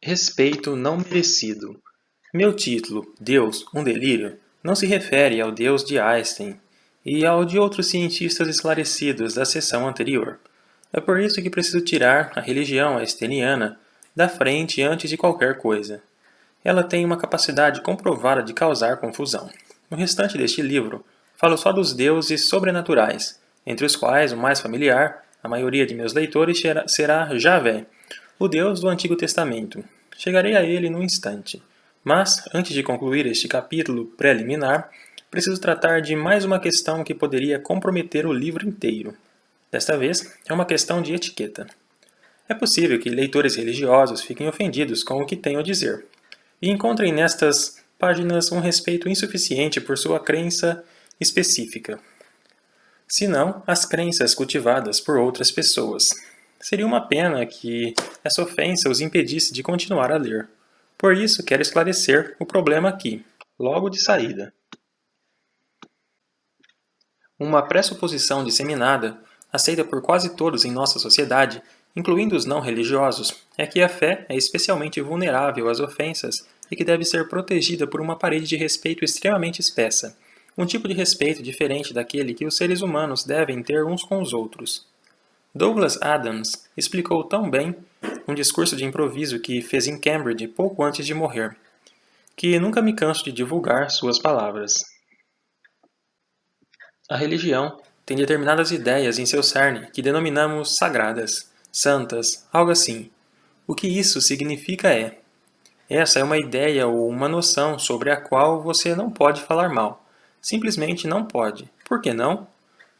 Respeito não merecido. Meu título, Deus, um delírio, não se refere ao Deus de Einstein e ao de outros cientistas esclarecidos da sessão anterior. É por isso que preciso tirar a religião einsteiniana da frente antes de qualquer coisa. Ela tem uma capacidade comprovada de causar confusão. No restante deste livro, falo só dos deuses sobrenaturais, entre os quais o mais familiar, a maioria de meus leitores, será Javé, o Deus do Antigo Testamento. Chegarei a ele num instante. Mas, antes de concluir este capítulo preliminar, preciso tratar de mais uma questão que poderia comprometer o livro inteiro. Desta vez, é uma questão de etiqueta. É possível que leitores religiosos fiquem ofendidos com o que tenho a dizer, e encontrem nestas páginas um respeito insuficiente por sua crença específica, se não as crenças cultivadas por outras pessoas. Seria uma pena que essa ofensa os impedisse de continuar a ler. Por isso, quero esclarecer o problema aqui, logo de saída. Uma pressuposição disseminada, aceita por quase todos em nossa sociedade, incluindo os não religiosos, é que a fé é especialmente vulnerável às ofensas e que deve ser protegida por uma parede de respeito extremamente espessa, um tipo de respeito diferente daquele que os seres humanos devem ter uns com os outros. Douglas Adams explicou tão bem um discurso de improviso que fez em Cambridge pouco antes de morrer, que nunca me canso de divulgar suas palavras. A religião tem determinadas ideias em seu cerne que denominamos sagradas, santas, algo assim. O que isso significa é: essa é uma ideia ou uma noção sobre a qual você não pode falar mal. Simplesmente não pode. Por que não?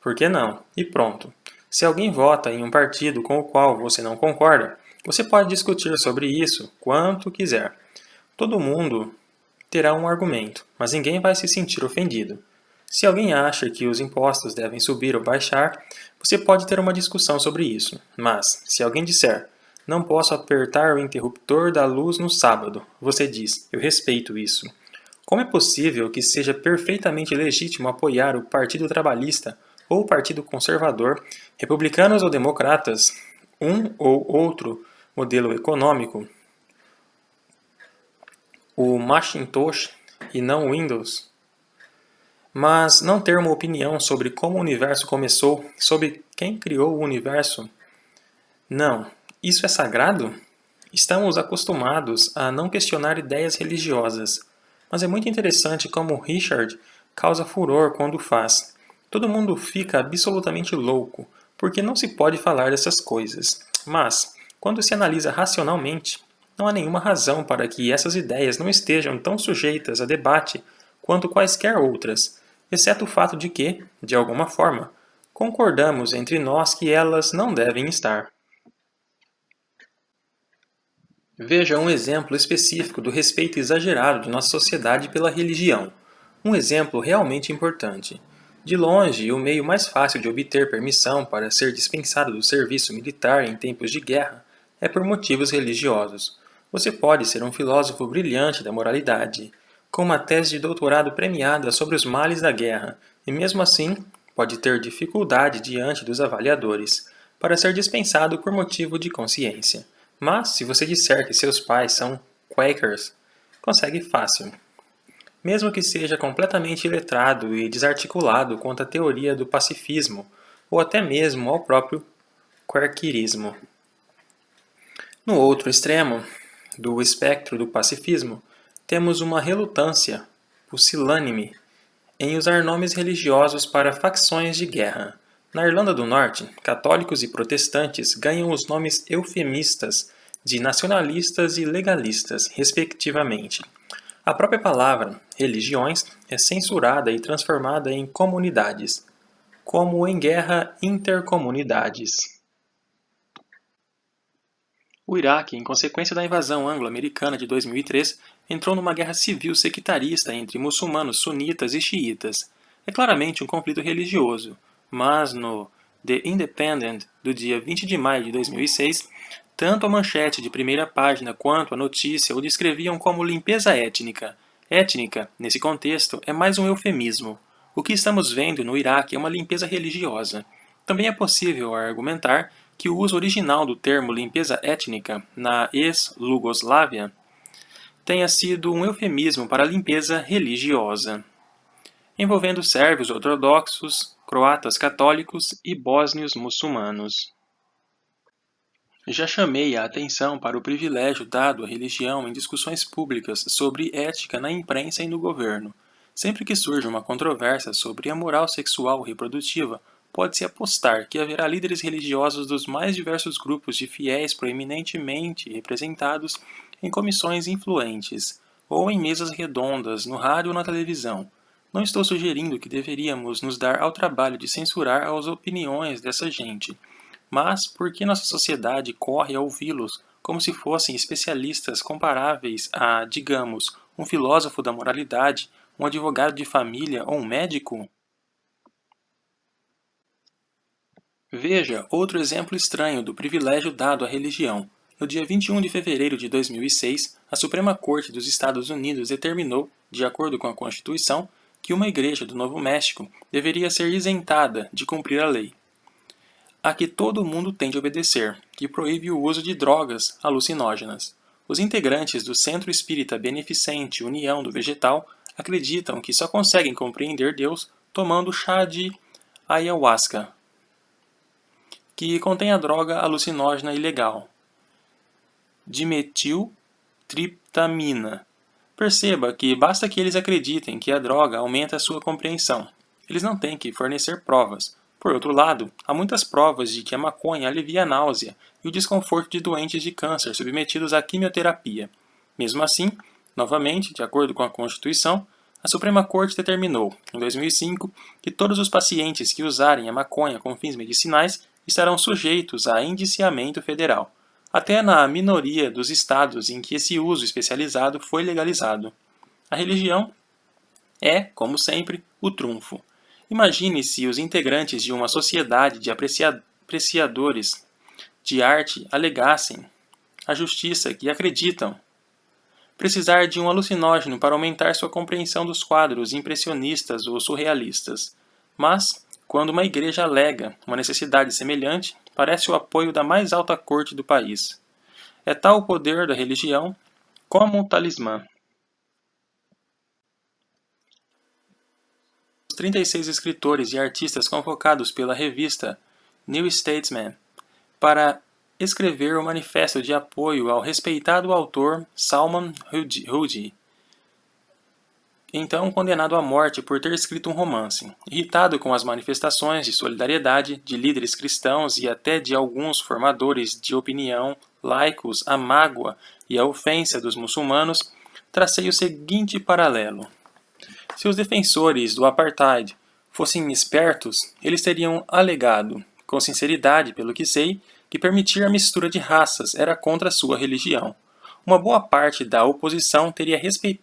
Por que não? E pronto. Se alguém vota em um partido com o qual você não concorda, você pode discutir sobre isso quanto quiser. Todo mundo terá um argumento, mas ninguém vai se sentir ofendido. Se alguém acha que os impostos devem subir ou baixar, você pode ter uma discussão sobre isso. Mas, se alguém disser, não posso apertar o interruptor da luz no sábado, você diz, eu respeito isso. Como é possível que seja perfeitamente legítimo apoiar o Partido Trabalhista ou o Partido Conservador, republicanos ou democratas, um ou outro modelo econômico, o Macintosh e não o Windows, mas não ter uma opinião sobre como o universo começou, sobre quem criou o universo? Não, isso é sagrado? Estamos acostumados a não questionar ideias religiosas, mas é muito interessante como Richard causa furor quando faz. Todo mundo fica absolutamente louco, porque não se pode falar dessas coisas. Mas, quando se analisa racionalmente, não há nenhuma razão para que essas ideias não estejam tão sujeitas a debate quanto quaisquer outras, exceto o fato de que, de alguma forma, concordamos entre nós que elas não devem estar. Veja um exemplo específico do respeito exagerado de nossa sociedade pela religião. Um exemplo realmente importante. De longe, o meio mais fácil de obter permissão para ser dispensado do serviço militar em tempos de guerra é por motivos religiosos. Você pode ser um filósofo brilhante da moralidade, com uma tese de doutorado premiada sobre os males da guerra, e mesmo assim pode ter dificuldade diante dos avaliadores, para ser dispensado por motivo de consciência. Mas, se você disser que seus pais são Quakers, consegue fácil. Mesmo que seja completamente iletrado e desarticulado quanto à teoria do pacifismo, ou até mesmo ao próprio quakerismo. No outro extremo do espectro do pacifismo, temos uma relutância pusilânime em usar nomes religiosos para facções de guerra. Na Irlanda do Norte, católicos e protestantes ganham os nomes eufemistas de nacionalistas e legalistas, respectivamente. A própria palavra religiões é censurada e transformada em comunidades, como em guerra intercomunidades. O Iraque, em consequência da invasão anglo-americana de 2003, entrou numa guerra civil sectarista entre muçulmanos sunitas e xiitas. É claramente um conflito religioso, mas no The Independent, do dia 20 de maio de 2006, tanto a manchete de primeira página quanto a notícia o descreviam como limpeza étnica. Étnica, nesse contexto, é mais um eufemismo. O que estamos vendo no Iraque é uma limpeza religiosa. Também é possível argumentar que o uso original do termo limpeza étnica na ex-Iugoslávia tenha sido um eufemismo para limpeza religiosa, envolvendo sérvios ortodoxos, croatas católicos e bósnios muçulmanos. Já chamei a atenção para o privilégio dado à religião em discussões públicas sobre ética na imprensa e no governo. Sempre que surge uma controvérsia sobre a moral sexual reprodutiva, pode-se apostar que haverá líderes religiosos dos mais diversos grupos de fiéis proeminentemente representados em comissões influentes, ou em mesas redondas, no rádio ou na televisão. Não estou sugerindo que deveríamos nos dar ao trabalho de censurar as opiniões dessa gente, mas por que nossa sociedade corre a ouvi-los como se fossem especialistas comparáveis a, digamos, um filósofo da moralidade, um advogado de família ou um médico? Veja outro exemplo estranho do privilégio dado à religião. No dia 21 de fevereiro de 2006, a Suprema Corte dos Estados Unidos determinou, de acordo com a Constituição, que uma igreja do Novo México deveria ser isentada de cumprir a lei, a que todo mundo tem de obedecer, que proíbe o uso de drogas alucinógenas. Os integrantes do Centro Espírita Beneficente União do Vegetal acreditam que só conseguem compreender Deus tomando chá de ayahuasca, que contém a droga alucinógena ilegal, dimetiltriptamina. Perceba que basta que eles acreditem que a droga aumenta a sua compreensão. Eles não têm que fornecer provas. Por outro lado, há muitas provas de que a maconha alivia a náusea e o desconforto de doentes de câncer submetidos à quimioterapia. Mesmo assim, novamente, de acordo com a Constituição, a Suprema Corte determinou, em 2005, que todos os pacientes que usarem a maconha com fins medicinais estarão sujeitos a indiciamento federal, até na minoria dos estados em que esse uso especializado foi legalizado. A religião é, como sempre, o trunfo. Imagine se os integrantes de uma sociedade de apreciadores de arte alegassem à justiça que acreditam precisar de um alucinógeno para aumentar sua compreensão dos quadros impressionistas ou surrealistas. Mas, quando uma igreja alega uma necessidade semelhante, parece o apoio da mais alta corte do país. É tal o poder da religião como um talismã. Os 36 escritores e artistas convocados pela revista New Statesman para escrever o manifesto de apoio ao respeitado autor Salman Rushdie, então condenado à morte por ter escrito um romance. Irritado com as manifestações de solidariedade de líderes cristãos e até de alguns formadores de opinião laicos, a mágoa e a ofensa dos muçulmanos, tracei o seguinte paralelo. Se os defensores do apartheid fossem espertos, eles teriam alegado, com sinceridade pelo que sei, que permitir a mistura de raças era contra sua religião. Uma boa parte da oposição teria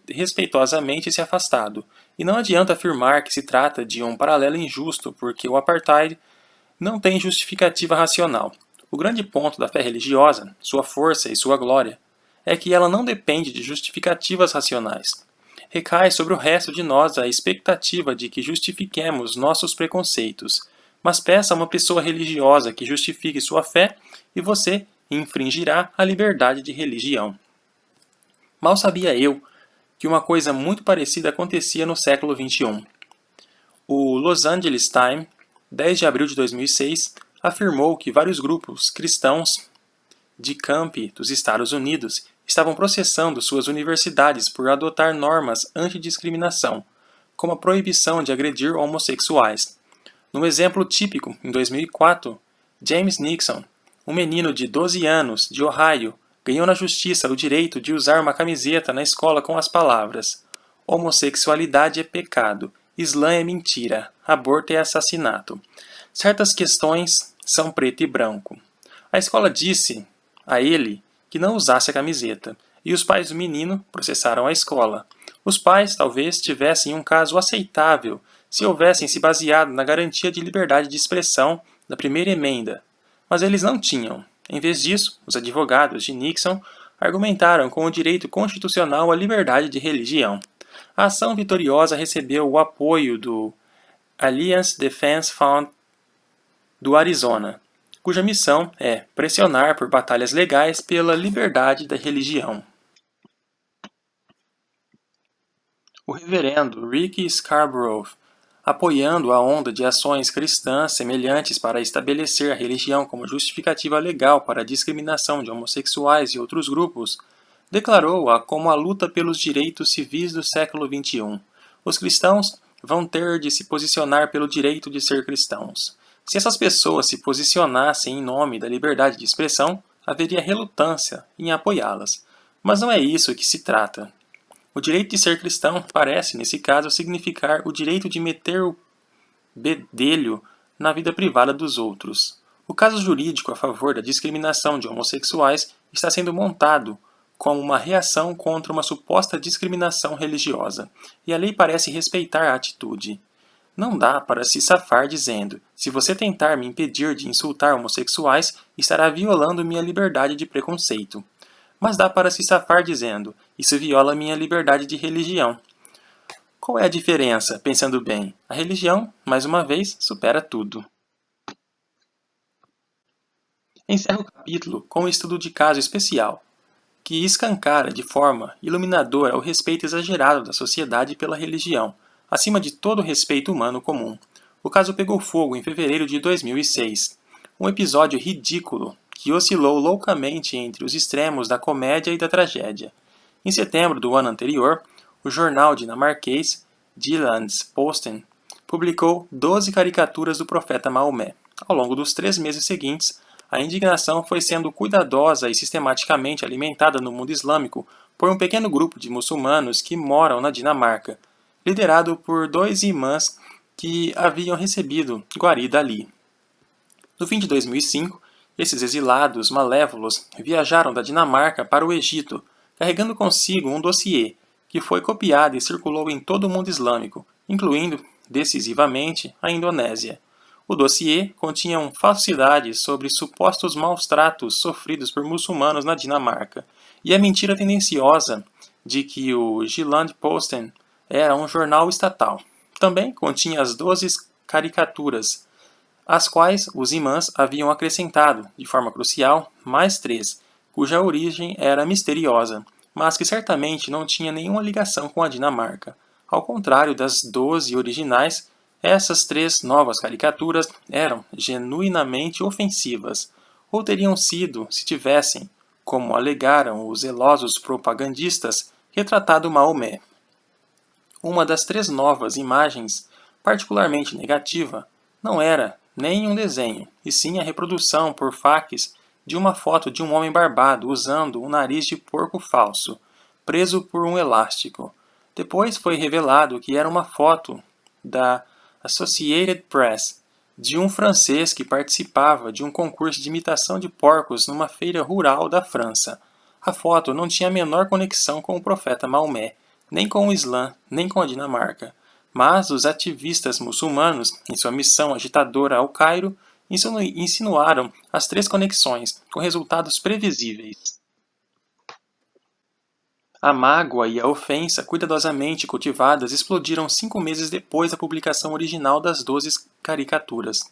respeitosamente se afastado, e não adianta afirmar que se trata de um paralelo injusto porque o apartheid não tem justificativa racional. O grande ponto da fé religiosa, sua força e sua glória, é que ela não depende de justificativas racionais. Recai sobre o resto de nós a expectativa de que justifiquemos nossos preconceitos, mas peça a uma pessoa religiosa que justifique sua fé e você infringirá a liberdade de religião. Mal sabia eu que uma coisa muito parecida acontecia no século XXI. O Los Angeles Times, 10 de abril de 2006, afirmou que vários grupos cristãos de campi dos Estados Unidos estavam processando suas universidades por adotar normas antidiscriminação, como a proibição de agredir homossexuais. Num exemplo típico, em 2004, James Nixon, um menino de 12 anos de Ohio, ganhou na justiça o direito de usar uma camiseta na escola com as palavras: homossexualidade é pecado, Islã é mentira, aborto é assassinato. Certas questões são preto e branco. A escola disse a ele que não usasse a camiseta, e os pais do menino processaram a escola. Os pais talvez tivessem um caso aceitável se houvessem se baseado na garantia de liberdade de expressão da primeira emenda, mas eles não tinham. Em vez disso, os advogados de Nixon argumentaram com o direito constitucional à liberdade de religião. A ação vitoriosa recebeu o apoio do Alliance Defense Fund do Arizona, cuja missão é pressionar por batalhas legais pela liberdade da religião. O reverendo Ricky Scarborough, apoiando a onda de ações cristãs semelhantes para estabelecer a religião como justificativa legal para a discriminação de homossexuais e outros grupos, declarou-a como a luta pelos direitos civis do século XXI. Os cristãos vão ter de se posicionar pelo direito de ser cristãos. Se essas pessoas se posicionassem em nome da liberdade de expressão, haveria relutância em apoiá-las. Mas não é isso que se trata. O direito de ser cristão parece, nesse caso, significar o direito de meter o bedelho na vida privada dos outros. O caso jurídico a favor da discriminação de homossexuais está sendo montado como uma reação contra uma suposta discriminação religiosa, e a lei parece respeitar a atitude. Não dá para se safar dizendo: se você tentar me impedir de insultar homossexuais, estará violando minha liberdade de preconceito. Mas dá para se safar dizendo: isso viola minha liberdade de religião. Qual é a diferença, pensando bem? A religião, mais uma vez, supera tudo. Encerro o capítulo com um estudo de caso especial, que escancara de forma iluminadora o respeito exagerado da sociedade pela religião, acima de todo o respeito humano comum. O caso pegou fogo em fevereiro de 2006. Um episódio ridículo que oscilou loucamente entre os extremos da comédia e da tragédia. Em setembro do ano anterior, o jornal dinamarquês Jyllands-Posten publicou 12 caricaturas do profeta Maomé. Ao longo dos 3 meses seguintes, a indignação foi sendo cuidadosa e sistematicamente alimentada no mundo islâmico por um pequeno grupo de muçulmanos que moram na Dinamarca, liderado por 2 imãs que haviam recebido guarida ali. No fim de 2005, esses exilados malévolos viajaram da Dinamarca para o Egito, carregando consigo um dossiê, que foi copiado e circulou em todo o mundo islâmico, incluindo, decisivamente, a Indonésia. O dossiê continha falsidades sobre supostos maus-tratos sofridos por muçulmanos na Dinamarca, e a mentira tendenciosa de que o Jyllands-Posten era um jornal estatal. Também continha as 12 caricaturas, às quais os imãs haviam acrescentado, de forma crucial, mais 3, cuja origem era misteriosa, mas que certamente não tinha nenhuma ligação com a Dinamarca. Ao contrário das 12 originais, essas 3 novas caricaturas eram genuinamente ofensivas, ou teriam sido se tivessem, como alegaram os zelosos propagandistas, retratado Maomé. Uma das 3 novas imagens, particularmente negativa, não era nem um desenho, e sim a reprodução por faques de uma foto de um homem barbado usando um nariz de porco falso, preso por um elástico. Depois foi revelado que era uma foto da Associated Press, de um francês que participava de um concurso de imitação de porcos numa feira rural da França. A foto não tinha a menor conexão com o profeta Maomé, nem com o Islã, nem com a Dinamarca. Mas os ativistas muçulmanos, em sua missão agitadora ao Cairo, insinuaram as 3 conexões, com resultados previsíveis. A mágoa e a ofensa, cuidadosamente cultivadas, explodiram 5 meses depois da publicação original das 12 caricaturas.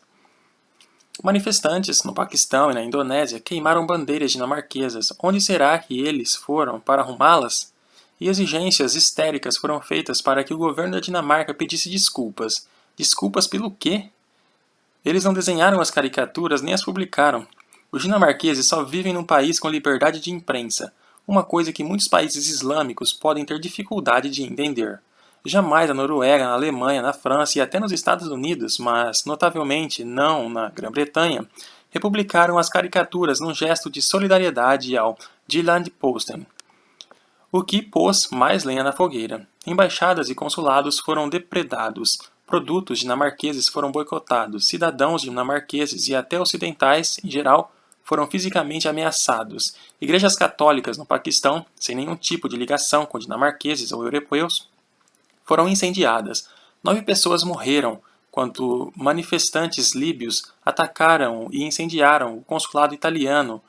Manifestantes no Paquistão e na Indonésia queimaram bandeiras dinamarquesas. Onde será que eles foram para arrumá-las? E exigências histéricas foram feitas para que o governo da Dinamarca pedisse desculpas. Desculpas pelo quê? Eles não desenharam as caricaturas nem as publicaram. Os dinamarqueses só vivem num país com liberdade de imprensa, uma coisa que muitos países islâmicos podem ter dificuldade de entender. Jamais na Noruega, na Alemanha, na França e até nos Estados Unidos, mas notavelmente não na Grã-Bretanha, republicaram as caricaturas num gesto de solidariedade ao Jyllands-Posten, o que pôs mais lenha na fogueira. Embaixadas e consulados foram depredados, produtos dinamarqueses foram boicotados, cidadãos dinamarqueses e até ocidentais, em geral, foram fisicamente ameaçados. Igrejas católicas no Paquistão, sem nenhum tipo de ligação com dinamarqueses ou europeus, foram incendiadas. 9 pessoas morreram quando manifestantes líbios atacaram e incendiaram o consulado italiano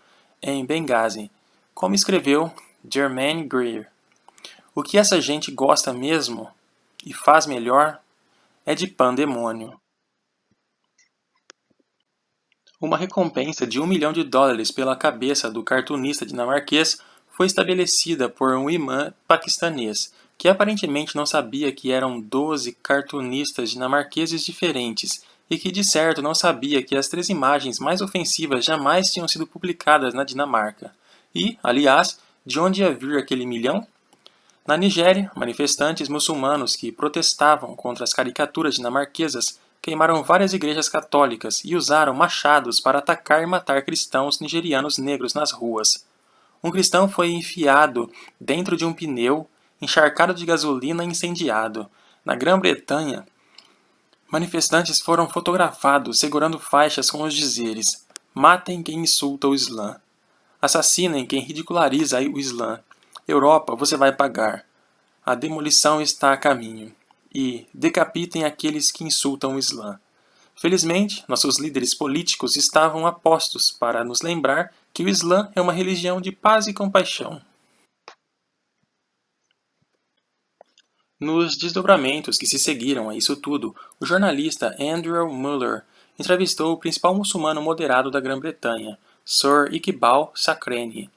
em Benghazi, como escreveu Germaine Greer. O que essa gente gosta mesmo e faz melhor é de pandemônio. Uma recompensa de US$ 1 milhão pela cabeça do cartunista dinamarquês foi estabelecida por um imã paquistanês, que aparentemente não sabia que eram 12 cartunistas dinamarqueses diferentes e que de certo não sabia que as 3 imagens mais ofensivas jamais tinham sido publicadas na Dinamarca. E, aliás, de onde ia vir aquele milhão? Na Nigéria, manifestantes muçulmanos que protestavam contra as caricaturas dinamarquesas queimaram várias igrejas católicas e usaram machados para atacar e matar cristãos nigerianos negros nas ruas. Um cristão foi enfiado dentro de um pneu, encharcado de gasolina e incendiado. Na Grã-Bretanha, manifestantes foram fotografados segurando faixas com os dizeres: "Matem quem insulta o Islã. Assassinem quem ridiculariza o Islã. Europa, você vai pagar. A demolição está a caminho. E decapitem aqueles que insultam o Islã." Felizmente, nossos líderes políticos estavam a postos para nos lembrar que o Islã é uma religião de paz e compaixão. Nos desdobramentos que se seguiram a isso tudo, o jornalista Andrew Muller entrevistou o principal muçulmano moderado da Grã-Bretanha, Sir Iqbal Sakhrani.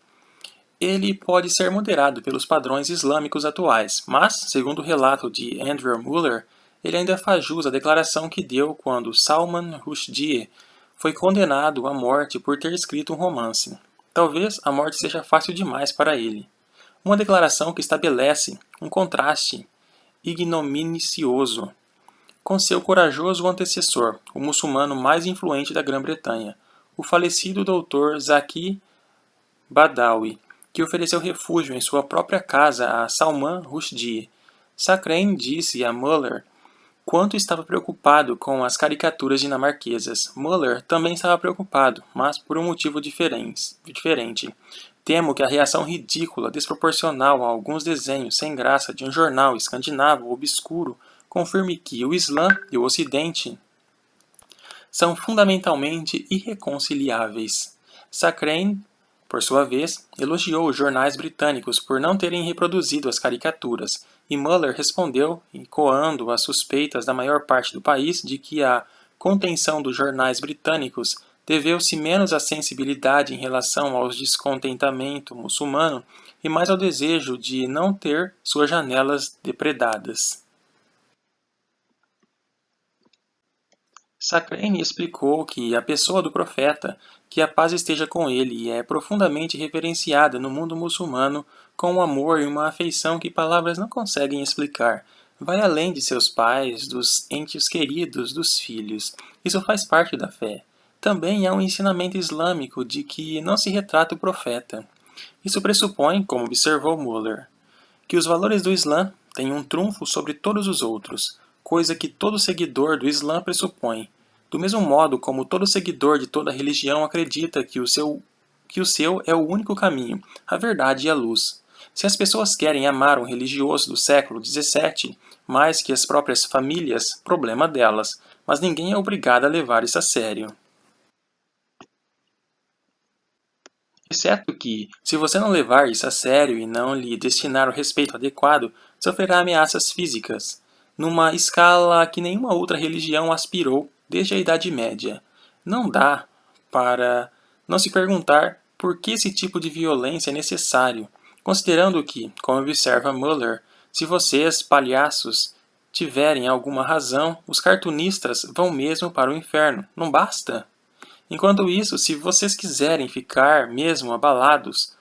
Ele pode ser moderado pelos padrões islâmicos atuais, mas, segundo o relato de Andrew Muller, ele ainda faz jus à declaração que deu quando Salman Rushdie foi condenado à morte por ter escrito um romance. Talvez a morte seja fácil demais para ele. Uma declaração que estabelece um contraste ignominicioso com seu corajoso antecessor, o muçulmano mais influente da Grã-Bretanha, o falecido Dr. Zaki Badawi, que ofereceu refúgio em sua própria casa a Salman Rushdie. Sakhrani disse a Muller quanto estava preocupado com as caricaturas dinamarquesas. Muller também estava preocupado, mas por um motivo diferente. Temo que a reação ridícula, desproporcional a alguns desenhos sem graça de um jornal escandinavo obscuro confirme que o Islã e o Ocidente são fundamentalmente irreconciliáveis. Sakhrani, por sua vez, elogiou os jornais britânicos por não terem reproduzido as caricaturas, e Muller respondeu, ecoando as suspeitas da maior parte do país de que a contenção dos jornais britânicos deveu-se menos à sensibilidade em relação ao descontentamento muçulmano e mais ao desejo de não ter suas janelas depredadas. Sakhrani explicou que a pessoa do profeta, que a paz esteja com ele, é profundamente reverenciada no mundo muçulmano com um amor e uma afeição que palavras não conseguem explicar. Vai além de seus pais, dos entes queridos, dos filhos. Isso faz parte da fé. Também há um ensinamento islâmico de que não se retrata o profeta. Isso pressupõe, como observou Muller, que os valores do Islã têm um trunfo sobre todos os outros, coisa que todo seguidor do Islã pressupõe, do mesmo modo como todo seguidor de toda religião acredita que o seu é o único caminho, a verdade e a luz. Se as pessoas querem amar um religioso do século XVII mais que as próprias famílias, problema delas, mas ninguém é obrigado a levar isso a sério. Exceto que, se você não levar isso a sério e não lhe destinar o respeito adequado, sofrerá ameaças físicas, numa escala que nenhuma outra religião aspirou desde a Idade Média. Não dá para não se perguntar por que esse tipo de violência é necessário, considerando que, como observa Muller, se vocês, palhaços, tiverem alguma razão, os cartunistas vão mesmo para o inferno, não basta? Enquanto isso, se vocês quiserem ficar mesmo abalados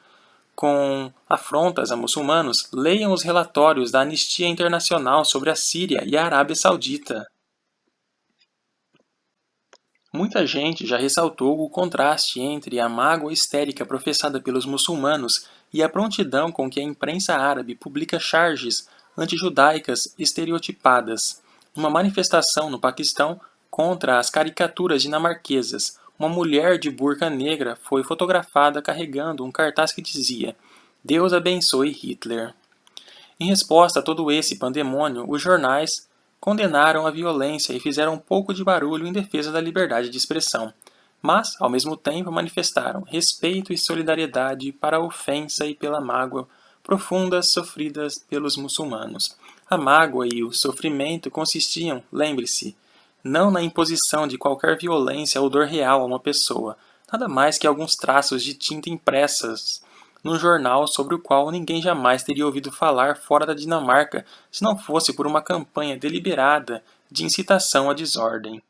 com afrontas a muçulmanos, leiam os relatórios da Anistia Internacional sobre a Síria e a Arábia Saudita. Muita gente já ressaltou o contraste entre a mágoa histérica professada pelos muçulmanos e a prontidão com que a imprensa árabe publica charges antijudaicas estereotipadas. Uma manifestação no Paquistão contra as caricaturas dinamarquesas, uma mulher de burca negra foi fotografada carregando um cartaz que dizia: "Deus abençoe Hitler." Em resposta a todo esse pandemônio, os jornais condenaram a violência e fizeram um pouco de barulho em defesa da liberdade de expressão, mas, ao mesmo tempo, manifestaram respeito e solidariedade para a ofensa e pela mágoa profundas sofridas pelos muçulmanos. A mágoa e o sofrimento consistiam, lembre-se, não na imposição de qualquer violência ou dor real a uma pessoa, nada mais que alguns traços de tinta impressas num jornal sobre o qual ninguém jamais teria ouvido falar fora da Dinamarca se não fosse por uma campanha deliberada de incitação à desordem.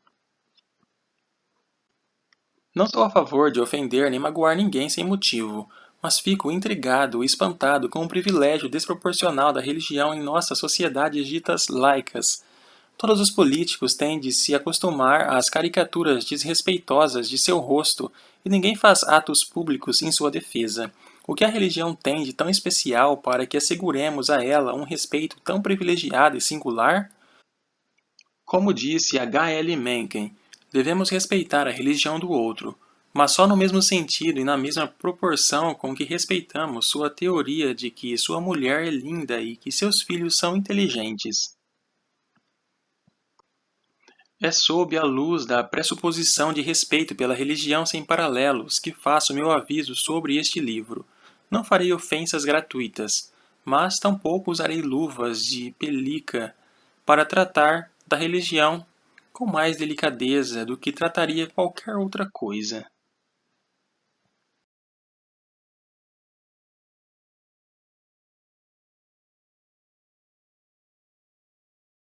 Não sou a favor de ofender nem magoar ninguém sem motivo, mas fico intrigado e espantado com o privilégio desproporcional da religião em nossas sociedades ditas laicas. Todos os políticos têm de se acostumar às caricaturas desrespeitosas de seu rosto e ninguém faz atos públicos em sua defesa. O que a religião tem de tão especial para que asseguremos a ela um respeito tão privilegiado e singular? Como disse H. L. Mencken, devemos respeitar a religião do outro, mas só no mesmo sentido e na mesma proporção com que respeitamos sua teoria de que sua mulher é linda e que seus filhos são inteligentes. É sob a luz da pressuposição de respeito pela religião sem paralelos que faço meu aviso sobre este livro. Não farei ofensas gratuitas, mas tampouco usarei luvas de pelica para tratar da religião com mais delicadeza do que trataria qualquer outra coisa.